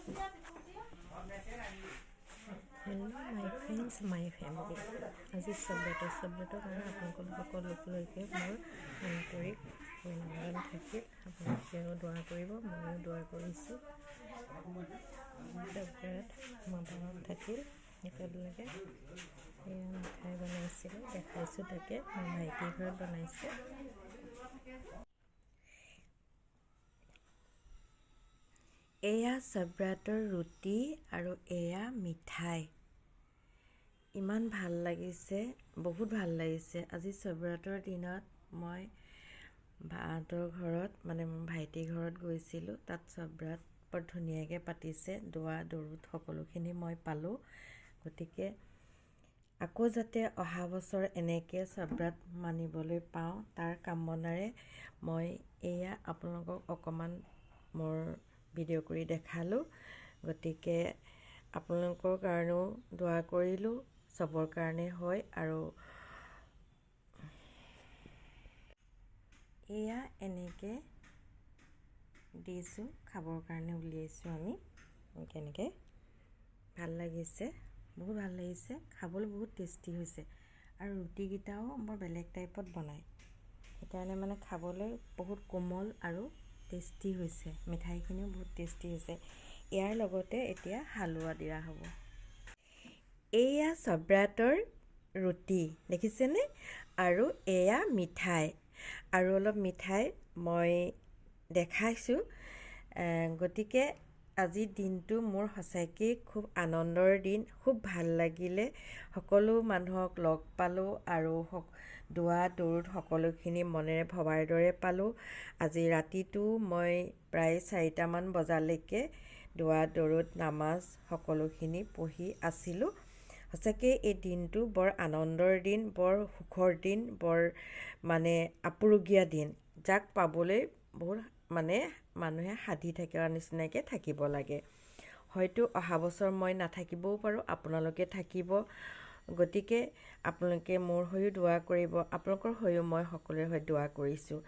Hello my friends, my family. আজি চবৰেটৰ কাৰণে আপোনালোকৰ সকলোলৈকে মোৰ আন্তৰিক অভিনন্দন থাকিল। আপোনালোকেও দোৱা কৰিব, ময়ো দোৱা কৰিছোঁ। চবৰেট মনত থাকিল একেলগে। এয়া মিঠাই বনাইছিলোঁ, দেখাইছোঁ তাকে। মোৰ ভাইটিৰ ঘৰত বনাইছে। এয়া চবৰাটৰ ৰুটি আৰু এয়া মিঠাই। ইমান ভাল লাগিছে, বহুত ভাল লাগিছে। আজি চবৰাটৰ দিনত মই বাহঁতৰ ঘৰত মানে মোৰ ভাইটিৰ ঘৰত গৈছিলোঁ। তাত চবৰাট বৰ ধুনীয়াকৈ পাতিছে। দোৱা দৰুদ সকলোখিনি মই পালোঁ। গতিকে আকৌ যাতে অহা বছৰ এনেকৈ চবৰাট মানিবলৈ পাওঁ, তাৰ কামনাৰে মই এয়া আপোনালোকক অকণমান মোৰ ভিডিঅ' কৰি দেখালোঁ। গতিকে আপোনালোকৰ কাৰণেও দোৱা কৰিলোঁ, চবৰ কাৰণে হয়। আৰু এয়া এনেকৈ দিছোঁ, খাবৰ কাৰণে উলিয়াইছোঁ আমি। কেনেকৈ ভাল লাগিছে, বহুত ভাল লাগিছে, খাবলৈ বহুত টেষ্টি হৈছে। আৰু ৰুটিকেইটাও বৰ বেলেগ টাইপত বনায়, সেইকাৰণে মানে খাবলৈ বহুত কোমল আৰু টেষ্টি হৈছে। মিঠাইখিনিও বহুত টেষ্টি হৈছে। ইয়াৰ লগতে এতিয়া হালোৱা দিয়া হ'ব। এয়া চবৰাটৰ ৰুটি দেখিছেনে? আৰু এয়া মিঠাই, আৰু অলপ মিঠাই মই দেখাইছোঁ। গতিকে আজিৰ দিনটো মোৰ সঁচাকৈ খুব আনন্দৰ দিন, খুব ভাল লাগিলে। সকলো মানুহক লগ পালোঁ আৰু দোৱা দৰুদ সকলোখিনি মনেৰে ভবাৰ দৰে পালোঁ। আজি ৰাতিটো মই প্ৰায় 4টামান বজালৈকে দোৱা দৰুদ নামাজ সকলোখিনি পঢ়ি আছিলোঁ। সঁচাকৈ এই দিনটো বৰ আনন্দৰ দিন, বৰ সুখৰ দিন, বৰ মানে আপুৰুগীয়া দিন, যাক পাবলৈ বহুত মানে মানুহে সাধি থকা নিচিনাকৈ থাকিব লাগে। হয়তো অহা বছৰ মই নাথাকিবও পাৰোঁ, আপোনালোকে থাকিব। গতিকে আপোনালোকে মোৰ হৈও দোৱা কৰিব, আপোনালোকৰ হৈও মই সকলোৰে হৈ দোৱা কৰিছোঁ।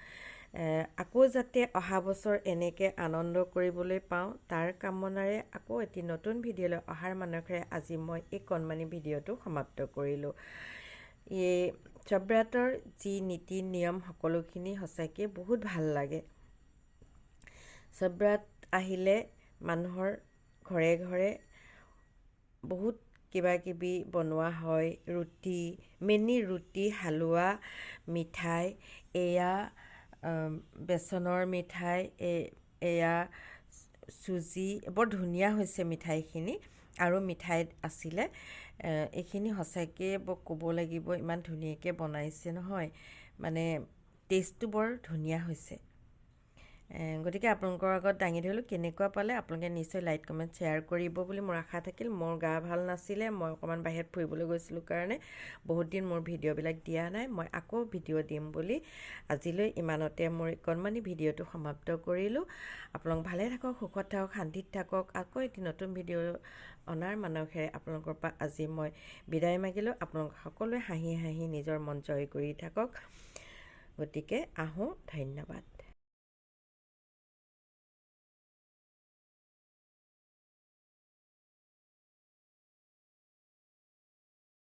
আকৌ যাতে অহা বছৰ এনেকৈ আনন্দ কৰিবলৈ পাওঁ, তাৰ কামনাৰে আকৌ এটি নতুন ভিডিঅ'লৈ অহাৰ মানসেৰে আজি মই এই কণমানি ভিডিঅ'টো সমাপ্ত কৰিলোঁ। এই চবৰাটৰ যি নীতি নিয়ম সকলোখিনি সঁচাকৈ বহুত ভাল লাগে। চবৰাট আহিলে মানুহৰ ঘৰে ঘৰে বহুত কিবা কিবি বনোৱা হয়। ৰুটি, মেইনলি ৰুটি, হালোৱা, মিঠাই। এয়া বেচনৰ মিঠাই, এয়া চুজি। বৰ ধুনীয়া হৈছে মিঠাইখিনি। আৰু মিঠাই আছিলে, এইখিনি সঁচাকৈ বৰ ক'ব লাগিব, ইমান ধুনীয়াকৈ বনাইছে নহয়, মানে টেষ্টটো বৰ ধুনীয়া হৈছে। গতিকে আপোনালোকৰ আগত দাঙি ধৰিলোঁ। কেনেকুৱা পালে আপোনালোকে নিশ্চয় লাইক কমেণ্ট শ্বেয়াৰ কৰিব বুলি মোৰ আশা থাকিল। মোৰ গা ভাল নাছিলে, মই অকণমান বাহিৰত ফুৰিবলৈ গৈছিলোঁ কাৰণে বহুত দিন মোৰ ভিডিঅ'বিলাক দিয়া নাই। মই আকৌ ভিডিঅ' দিম বুলি আজিলৈ ইমানতে মোৰ কণমানি ভিডিঅ'টো সমাপ্ত কৰিলোঁ। আপোনালোক ভালে থাকক, সুখত থাকক, শান্তিত থাকক। আকৌ এটি নতুন ভিডিঅ' অনাৰ মানসেৰে আপোনালোকৰ পৰা আজি মই বিদায় মাগিলোঁ। আপোনালোক সকলোৱে হাঁহি হাঁহি নিজৰ মন জয় কৰি থাকক। গতিকে আহোঁ, ধন্যবাদ।